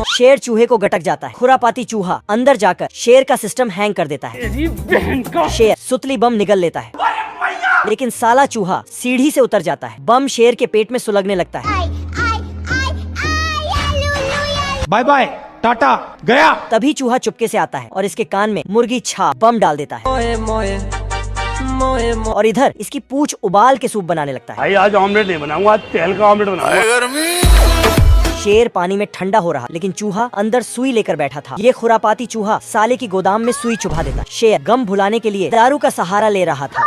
शेर चूहे को गटक जाता है। खुरापाती चूहा अंदर जाकर शेर का सिस्टम हैंग कर देता है। शेर सुतली बम निगल लेता है, लेकिन साला चूहा सीढ़ी से उतर जाता है। बम शेर के पेट में सुलगने लगता है। बाय बाय टाटा गया। तभी चूहा चुपके से आता है और इसके कान में मुर्गी छाप बम डाल देता है। और इधर इसकी पूंछ उबाल के सूप बनाने लगता है। भाई आज ऑमलेट नहीं बनाऊंगा, आज तेल का ऑमलेट बनाऊंगा। शेर पानी में ठंडा हो रहा, लेकिन चूहा अंदर सुई लेकर बैठा था। ये खुरापाती चूहा साले की गोदाम में सुई चुभा देता। शेर गम भुलाने के लिए दारू का सहारा ले रहा था।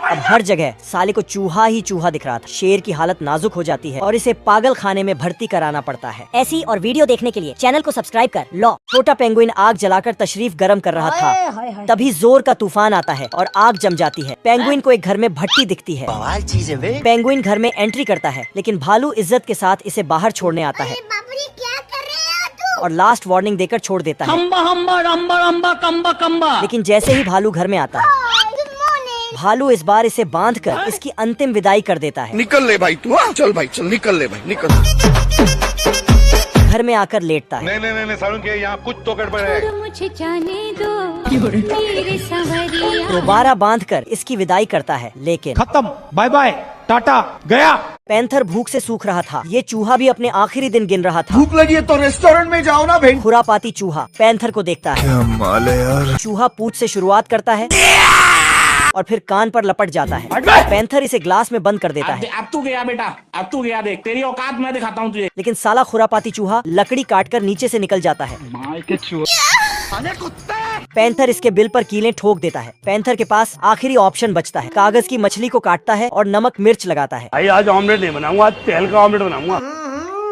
अब हर जगह साले को चूहा ही चूहा दिख रहा था। शेर की हालत नाजुक हो जाती है और इसे पागल खाने में भर्ती कराना पड़ता है। ऐसी और वीडियो देखने के लिए चैनल को सब्सक्राइब कर लो। छोटा पेंगुइन आग जलाकर तशरीफ गर्म कर रहा था, तभी जोर का तूफान आता है और आग जम जाती है। पेंगुइन को एक घर में भट्टी दिखती है। पेंगुइन घर में एंट्री करता है, लेकिन भालू इज्जत के साथ इसे बाहर छोड़ने आता है और लास्ट वार्निंग देकर छोड़ देता है। लेकिन जैसे ही भालू घर में आता है, भालू इस बार इसे बांधकर इसकी अंतिम विदाई कर देता है। निकल ले भाई तू, चल भाई चल, निकल ले भाई निकल। घर में आकर लेटता है। नहीं सारुण के यहाँ कुछ तो गड़बड़ है। मुझे जाने दो मेरे सवरिया। दोबारा बांधकर इसकी विदाई करता है, लेकिन खत्म, बाय बाय टाटा गया। पैंथर भूख से सूख रहा था। ये चूहा भी अपने आखिरी दिन गिन रहा था। भूख लगी है तो रेस्टोरेंट में जाओ ना भाई। खुरापाती चूहा पैंथर को देखता है। क्या माल है यार। चूहा पूंछ से शुरुआत करता है और फिर कान पर लपट जाता है। पैंथर इसे ग्लास में बंद कर देता है। अब तू गया बेटा, अब तू गया, देख तेरी औकात मैं दिखाता हूँ तुझे। लेकिन साला खुरापाती चूहा लकड़ी काटकर नीचे से निकल जाता है। पैंथर इसके बिल पर कीलें ठोक देता है। पैंथर के पास आखिरी ऑप्शन बचता है। कागज की मछली को काटता है और नमक मिर्च लगाता है। भाई आज ऑमलेट नहीं बनाऊंगा, आज तेल का ऑमलेट बनाऊंगा।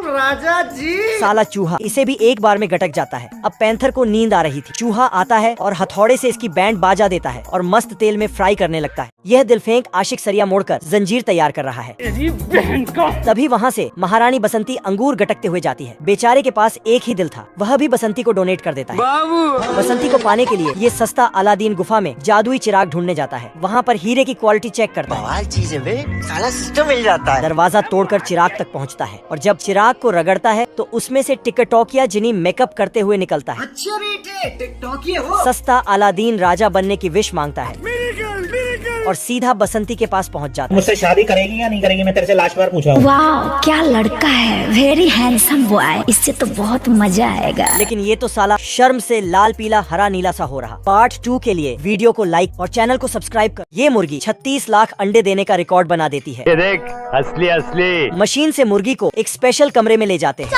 राजा जी। साला चूहा इसे भी एक बार में गटक जाता है। अब पैंथर को नींद आ रही थी। चूहा आता है और हथौड़े से इसकी बैंड बाजा देता है और मस्त तेल में फ्राई करने लगता है। यह दिलफेंक आशिक सरिया मोड़कर जंजीर तैयार कर रहा है। तभी वहाँ से महारानी बसंती अंगूर गटकते हुए जाती है। बेचारे के पास एक ही दिल था, वह भी बसंती को डोनेट कर देता है। बसंती को पाने के लिए ये सस्ता अलादीन गुफा में जादुई चिराग ढूंढने जाता है। वहाँ पर हीरे की क्वालिटी चेक करता है। साला सिस्टम मिल जाता है। दरवाजा तोड़कर चिराग तक पहुँचता है और जब चिराग को रगड़ता है तो उसमें से टिकटॉकिया जिनी मेकअप करते हुए निकलता है। अच्छा बेटे टिकटॉकिया हो। सस्ता अलादीन राजा बनने की विश मांगता है और सीधा बसंती के पास पहुंच जाता है। मुझसे शादी करेगी या नहीं करेगी, मैं तेरे से लास्ट बार पूछ रहा हूँ। वाह क्या लड़का है, वेरी हैंडसम बॉय, इससे तो बहुत मजा आएगा। लेकिन ये तो साला शर्म से लाल पीला हरा नीला सा हो रहा। पार्ट 2 के लिए वीडियो को लाइक और चैनल को सब्सक्राइब कर। ये मुर्गी 36 लाख अंडे देने का रिकॉर्ड बना देती है। ये देख असली मशीन से मुर्गी को एक स्पेशल कमरे में ले जाते हैं।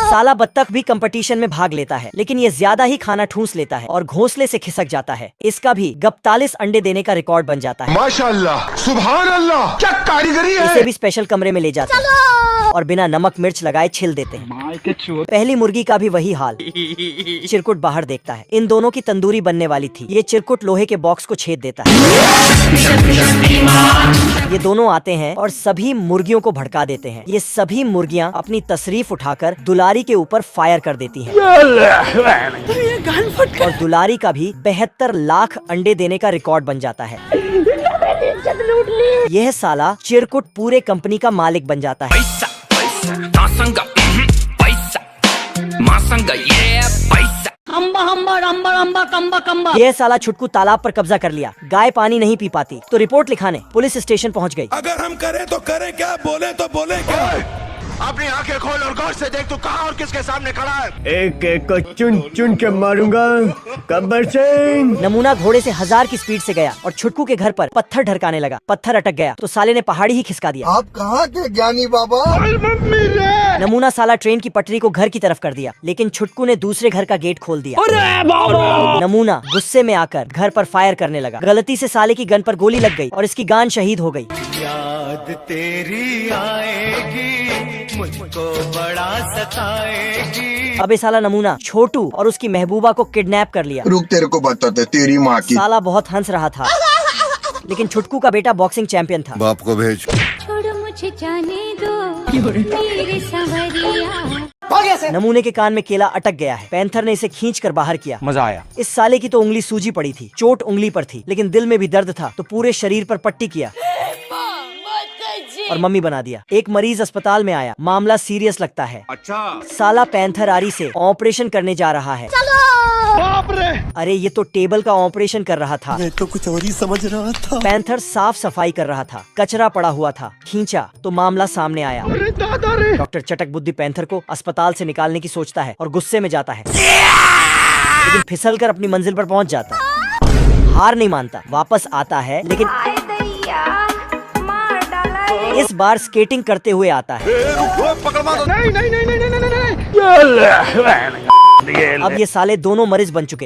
साला बत्तख भी कंपटीशन में भाग लेता है, लेकिन ये ज्यादा ही खाना ठूंस लेता है और घोंसले से खिसक जाता है। इसका भी 41 अंडे देने का रिकॉर्ड बन जाता है। माशाअल्लाह, सुभान अल्लाह, क्या कारीगरी है। इसे भी स्पेशल कमरे में ले जाते हैं और बिना नमक मिर्च लगाए छिल देते हैं। पहली मुर्गी का भी वही हाल। चिरकुट बाहर देखता है। इन दोनों की तंदूरी बनने वाली थी। ये चिरकुट लोहे के बॉक्स को छेद देता है। ये दोनों आते हैं और सभी मुर्गियों को भड़का देते हैं। ये सभी मुर्गियां अपनी तशरीफ उठाकर दुलारी के ऊपर फायर कर देती हैं। और दुलारी का भी 72 लाख अंडे देने का रिकॉर्ड बन जाता है। यह साला चिरकुट पूरे कंपनी का मालिक बन जाता है। यह साला छुटकू तालाब पर कब्जा कर लिया। गाय पानी नहीं पी पाती तो रिपोर्ट लिखाने पुलिस स्टेशन पहुंच गई। अगर हम करें तो करें क्या, बोले तो बोले क्या। अपनी आंखें खोल और गौर से देख तू कहाँ और किसके सामने खड़ा है। एक एक को चुन चुन के मारूंगा। गब्बर सिंह। नमूना घोड़े से 1000 की स्पीड से गया और छुटकू के घर पर पत्थर ढरकाने लगा। पत्थर अटक गया तो साले ने पहाड़ी ही खिसका दिया। आप कहाँ के ज्ञानी बाबा। नमूना साला ट्रेन की पटरी को घर की तरफ कर दिया, लेकिन छुटकू ने दूसरे घर का गेट खोल दिया। नमूना गुस्से में आकर घर पर फायर करने लगा। गलती से साले की गन पर गोली लग गई और इसकी गान शहीद हो गई। याद तेरी आएगी, मुझको बड़ा सताएगी। अबे साला नमूना छोटू और उसकी महबूबा को किडनैप कर लिया। रुक तेरे को बताते तेरी माँ की। साला बहुत हंस रहा था, लेकिन छुटकू का बेटा बॉक्सिंग चैंपियन था। बाप को भेज। छोड़ो मुझे जाने दो मेरे सवरिया। नमूने के कान में केला अटक गया है। पैंथर ने इसे खींचकर बाहर किया। मजा आया। इस साले की तो उंगली सूजी पड़ी थी। चोट उंगली पर थी, लेकिन दिल में भी दर्द था तो पूरे शरीर पर पट्टी किया। और मम्मी बना दिया। एक मरीज अस्पताल में आया, मामला सीरियस लगता है। अच्छा साला पैंथर आरी से ऑपरेशन करने जा रहा है। बाप रे। अरे ये तो टेबल का ऑपरेशन कर रहा था। मैं तो कुछ और ही समझ रहा था। पैंथर साफ सफाई कर रहा था, कचरा पड़ा हुआ था, खींचा तो मामला सामने आया। अरे दादा रे। डॉक्टर चटक बुद्धि पैंथर को अस्पताल से निकालने की सोचता है और गुस्से में जाता है, लेकिन फिसलकर अपनी मंजिल पर पहुंच जाता है। हार नहीं मानता, वापस आता है, लेकिन इस बार स्केटिंग करते हुए आता है। नहीं नहीं नहीं नहीं नहीं नहीं नहीं। अब ये साले दोनों मरीज बन चुके